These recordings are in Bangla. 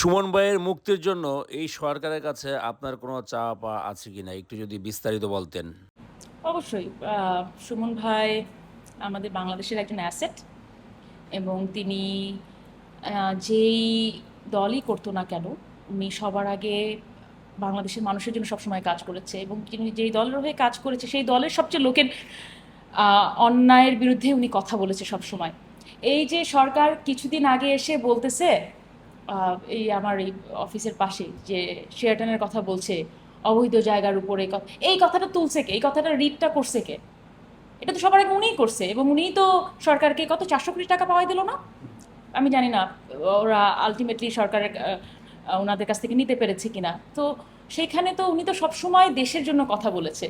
সুমন ভাইয়ের মুক্তির জন্য এই সরকারের কাছে আপনার কোনো চাওয়া পাওয়া আছে কিনা? একটু যদি বিস্তারিত বলতেন। অবশ্যই সুমন ভাই আমাদের বাংলাদেশের একজন অ্যাসেট এবং তিনি যেই দলই করতো না কেন উনি সবার আগে বাংলাদেশের মানুষের জন্য সবসময় কাজ করেছে এবং তিনি যেই দলের হয়ে কাজ করেছে সেই দলের সবচেয়ে লোকের অন্যায়ের বিরুদ্ধে উনি কথা বলেছে সবসময়। এই যে সরকার কিছুদিন আগে এসে বলতেছে এই আমার এই অফিসের পাশে যে শেয়ারটনের কথা বলছে অবৈধ জায়গার উপরে এই কথাটা তুলছে কে, এই কথাটা রিডটা করছে কে? এটা তো সবার আগে উনিই করছে এবং উনিই তো সরকারকে কত 400 কোটি টাকা পাওয়াই দিল না? আমি জানি না ওরা আলটিমেটলি সরকারের ওনাদের কাছ থেকে নিতে পেরেছে কিনা। তো সেইখানে তো উনি তো সবসময় দেশের জন্য কথা বলেছে।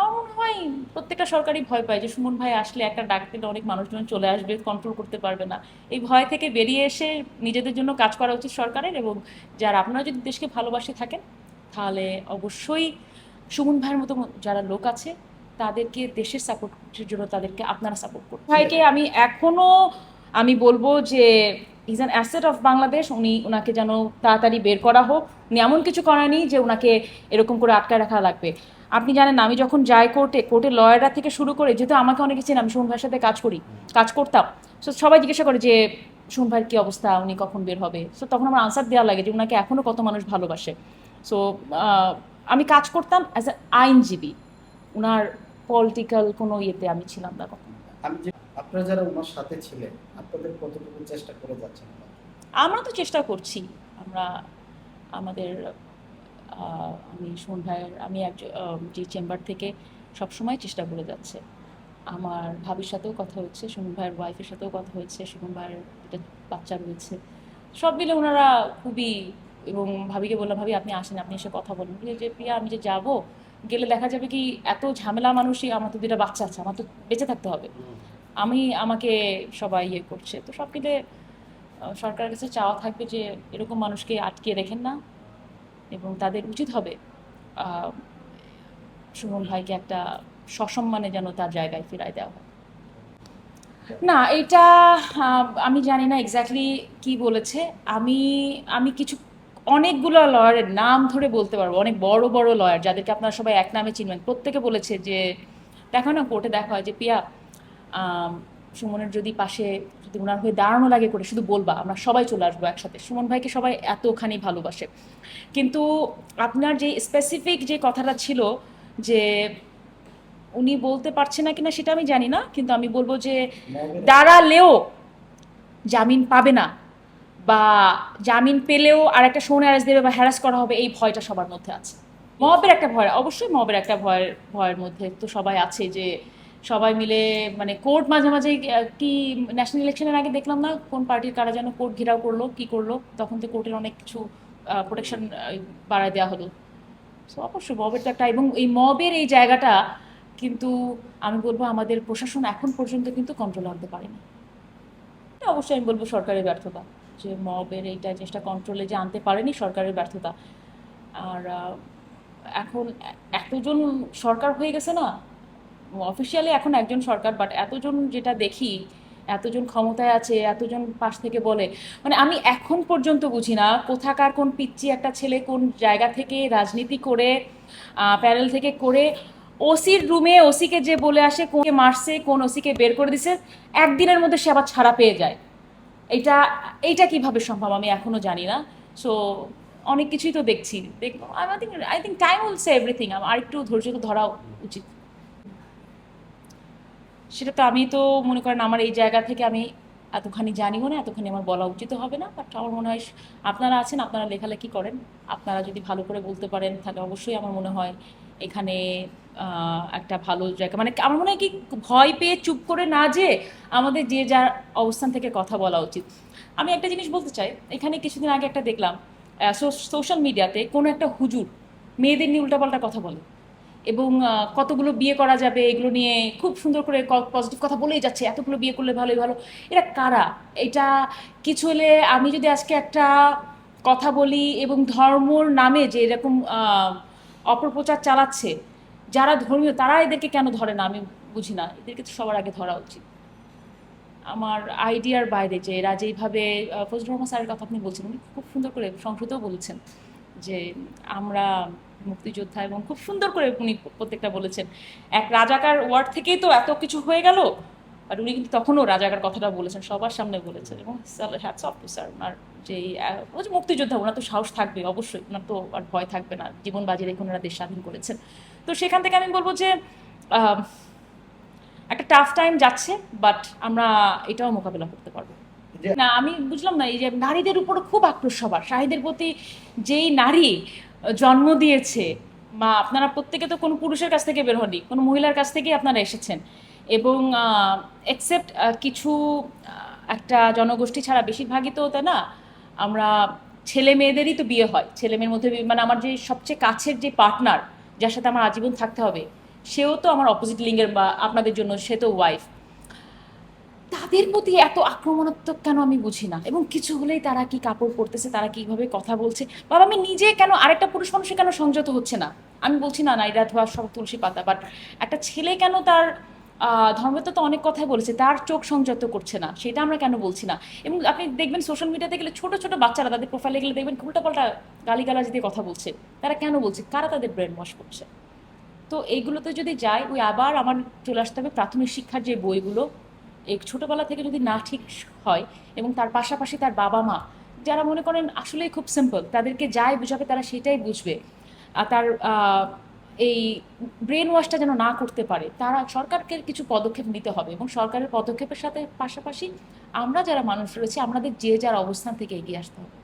আমার মনে হয় প্রত্যেকটা সরকারই ভয় পায় যে সুমন ভাই আসলে একটা ডাক দিলে অনেক মানুষজন চলে আসবে, কন্ট্রোল করতে পারবে না। এই ভয় থেকে বেরিয়ে এসে নিজেদের জন্য কাজ করা উচিত সরকারের। এবং যারা আপনারা যদি দেশকে ভালোবাসে থাকেন তাহলে অবশ্যই সুমন ভাইয়ের মতো যারা লোক আছে তাদেরকে দেশের সাপোর্টের জন্য তাদেরকে আপনারা সাপোর্ট করুন। ভাইকে আমি এখনো আমি বলবো যে is an asset of Bangladesh. ওনাকে যেন তাড়াতাড়ি বের করা হোক। উনি এমন কিছু করেনি যে ওনাকে এরকম করে আটকায় রাখা লাগবে। আপনি জানেন না, আমি যখন যাই কোর্টে লয়াররা থেকে শুরু করে, যেহেতু আমাকে অনেকে চেনে, আমি সুমন ভাইয়ের সাথে কাজ করতাম। সো সবাই জিজ্ঞাসা করে যে সুমন ভাইয়ের কী অবস্থা, উনি কখন বের হবে। সো তখন আমার আনসার দেওয়া লাগে যে ওনাকে এখনও কত মানুষ ভালোবাসে। সো আমি কাজ করতাম অ্যাজ এ আইনজীবী, ওনার পলিটিক্যাল কোনো ইয়েতে আমি ছিলাম না কখনো। আমি যে আপনারা যারা ওনার সাথে ছিলেন আপনাদের কতটুকু চেষ্টা করে যাচ্ছেন? আমরা তো চেষ্টা করছি। আমরা আমাদের আমি সুমন ভাইয়ের আমি একজন যে চেম্বার থেকে সবসময় চেষ্টা করে যাচ্ছে। আমার ভাবির সাথেও কথা হচ্ছে, সুমন ভাইয়ের ওয়াইফের সাথেও কথা হয়েছে, সুমন ভাইয়ের একটা বাচ্চা রয়েছে। সব মিলে ওনারা খুবই, এবং ভাবিকে বললাম ভাবি আপনি আসেন, আপনি এসে কথা বলুন। যে প্রিয়া আমি যে যাবো, গেলে দেখা যাবে কি এত ঝামেলা মানুষই, আমার তো দুটা বাচ্চা আছে, আমার তো বেঁচে থাকতে হবে। আমাকে সবাই ইয়ে করছে। তো সব মিলে সরকারের কাছে চাওয়া থাকবে যে এরকম মানুষকে আটকে রেখেন না এবং তাদের উচিত হবে আহ, সুমন ভাইকে একটা সসম্মানে যেন তার জায়গায় ফিরায় দেওয়া হয়। না, এটা আমি জানি না এক্স্যাক্টলি কি বলেছে। আমি আমি কিছু অনেকগুলো লয়ারের নাম ধরে বলতে পারবো, অনেক বড় বড় লয়ার যাদেরকে আপনারা সবাই এক নামে চিনবেন, প্রত্যেকে বলেছে যে দেখো না কোর্টে দেখা হয় যে পিয়া আম, সুমনের যদি পাশে যদি ওনার হয়ে দাঁড়ানো লাগে করে শুধু বলবা, আমরা সবাই চলে আসবো একসাথে। সুমন ভাইকে সবাই এতখানি ভালোবাসে। কিন্তু আপনার যে স্পেসিফিক যে কথাটা ছিল যে উনি বলতে পারছে না কিনা সেটা আমি জানি না, কিন্তু আমি বলবো যে দাঁড়ালেও জামিন পাবে না, বা জামিন পেলেও আর একটা সোন হ্যারাস দেবে বা হ্যারাস করা হবে, এই ভয়টা সবার মধ্যে আছে। মবের একটা ভয়, অবশ্যই মবের একটা ভয়ের মধ্যে তো সবাই আছে যে সবাই মিলে, মানে কোর্ট মাঝে মাঝে কি ন্যাশনাল ইলেকশনের আগে দেখলাম না কোন পার্টির কারা যেন কোর্ট ঘেরাও করলো কি করলো, তখন তো কোর্টের অনেক কিছু প্রোটেকশন বাড়ায় দেওয়া হলো। সো অবশ্যই মবের তো একটা, এবং এই মবের এই জায়গাটা কিন্তু আমি বলবো আমাদের প্রশাসন এখন পর্যন্ত কিন্তু কন্ট্রোল আনতে পারেনি। এটা অবশ্যই আমি বলবো সরকারের ব্যর্থতা, যে মবের এইটা জিনিসটা কন্ট্রোলে যে আনতে পারেনি সরকারের ব্যর্থতা। আর এখন এতজন সরকার হয়ে গেছে না, অফিসিয়ালি এখন একজন সরকার, বাট এতজন যেটা দেখি, এতজন ক্ষমতায় আছে, এতজন পাশ থেকে বলে, মানে আমি এখন পর্যন্ত বুঝি না কোথাকার কোন পিচ্চি একটা ছেলে কোন জায়গা থেকে রাজনীতি করে প্যানেল থেকে করে ওসির রুমে ওসিকে যে বলে আসে কোনকে মারছে, কোন ওসিকে বের করে দিছে, একদিনের মধ্যে সে আবার ছাড়া পেয়ে যায়। এইটা এইটা কিভাবে সম্ভব আমি এখনো জানি না। সো অনেক কিছুই তো দেখছি, দেখবো। I think time will say everything. আর একটু ধৈর্য তো ধরা উচিত। সেটা তো আমি তো মনে করেন আমার এই জায়গা থেকে আমি এতখানি জানিও না, এতখানি আমার বলা উচিত হবে না। বাট আমার মনে হয় আপনারা আছেন, আপনারা লেখালেখি করেন, আপনারা যদি ভালো করে বলতে পারেন তাহলে অবশ্যই আমার মনে হয় এখানে একটা ভালো জায়গা, মানে আমার মনে হয় কি ভয় পেয়ে চুপ করে না যে আমাদের যে যার অবস্থান থেকে কথা বলা উচিত। আমি একটা জিনিস বলতে চাই, এখানে কিছুদিন আগে একটা দেখলাম সোশ্যাল মিডিয়াতে কোনো একটা হুজুর মেয়েদের নিয়ে উল্টাপাল্টা কথা বলে এবং কতগুলো বিয়ে করা যাবে এগুলো নিয়ে খুব সুন্দর করে পজিটিভ কথা বলেই যাচ্ছে, এতগুলো বিয়ে করলে ভালোই ভালো। এরা কারা? এটা কিছু হলে আমি যদি আজকে একটা কথা বলি এবং ধর্মর নামে যে এরকম অপপ্রচার চালাচ্ছে, যারা ধর্মীয় তারা এদেরকে কেন ধরে না আমি বুঝি না। এদেরকে তো সবার আগে ধরা উচিত। আমার আইডিয়ার বাইরে, যে এরা যেইভাবে ফজলুর রহমান স্যারের কথা আপনি বলছেন, উনি খুব সুন্দর করে সংসদেও বলেছেন যে আমরা মুক্তিযোদ্ধা, এবং খুব সুন্দর করে উনি প্রত্যেকটা বলেছেন। এক রাজাকার ওয়ার্ড থেকেই তো এত কিছু হয়ে গেল, আর উনি কিন্তু তখনও রাজাকার কথাটা বলেছেন, সবার সামনে বলেছেন। এবং হ্যাটস অফ টু স্যার, ওনার যেই ওই যে মুক্তিযোদ্ধা, ওনার তো সাহস থাকবে অবশ্যই, ওনার তো আর ভয় থাকবে না, জীবন বাজি রেখে ওনারা দেশ স্বাধীন করেছেন। তো সেখান থেকে আমি বলবো যে আহ, একটা টাফ টাইম যাচ্ছে, বাট আমরা এটাও মোকাবেলা করতে পারবো। যে না, আমি বুঝলাম না, এই যে নারীদের উপরে খুব আক্রোশ সবার, শাহিদের প্রতি। যেই নারী জন্ম দিয়েছে, মা, আপনারা প্রত্যেকে তো কোনো পুরুষের কাছ থেকে বের হননি, কোনো মহিলার কাছ থেকেই আপনারা এসেছেন। এবং এক্সেপ্ট কিছু একটা জনগোষ্ঠী ছাড়া বেশিরভাগই তো, তাই না, আমরা ছেলে মেয়েদেরই তো বিয়ে হয়, ছেলে মেয়ের মধ্যে মানে আমার যে সবচেয়ে কাছের যে পার্টনার, যার সাথে আমার আজীবন থাকতে হবে, সেও তো আমার অপোজিট লিঙ্গের, বা আপনাদের জন্য সে তো ওয়াইফ। তাদের প্রতি এত আক্রমণাত্মক কেন আমি বুঝি না। এবং কিছু হলেই তারা কি কাপড় পরতেছে, তারা কিভাবে কথা বলছে। বাবা, আমি নিজে কেন, আরেকটা পুরুষ মানুষে কেন সংযত হচ্ছে না? আমি বলছি না নারীরা ধোয়া সব তুলসী পাতা, বাট একটা ছেলে কেন তার ধর্মতে তো অনেক কথাই বলেছে, তার চোখ সংযত করছে না, সেটা আমরা কেন বলছি না? এবং আপনি দেখবেন সোশ্যাল মিডিয়াতে গেলে ছোট ছোট বাচ্চারা, তাদের প্রোফাইলে গেলে দেখবেন উল্টাপাল্টা গালিগালাজ দিয়ে কথা বলছে। তারা কেন বলছে? কারা তাদের ব্রেন ওয়াশ করছে? তো এইগুলোতে যদি যাই, ওই আবার আমার চলে আসতে হবে প্রাথমিক শিক্ষার যে বইগুলো, এই ছোটোবেলা থেকে যদি না ঠিক হয়, এবং তার পাশাপাশি তার বাবা মা, যারা মনে করেন আসলেই খুব সিম্পল, তাদেরকে যাই বুঝাবে তারা সেটাই বুঝবে, আর তার এই ব্রেন ওয়াশটা যেন না করতে পারে, তারা সরকারকে কিছু পদক্ষেপ নিতে হবে। এবং সরকারের পদক্ষেপের সাথে পাশাপাশি আমরা যারা মানুষ রয়েছে, আমাদের যে যার অবস্থান থেকে এগিয়ে আসতে হবে।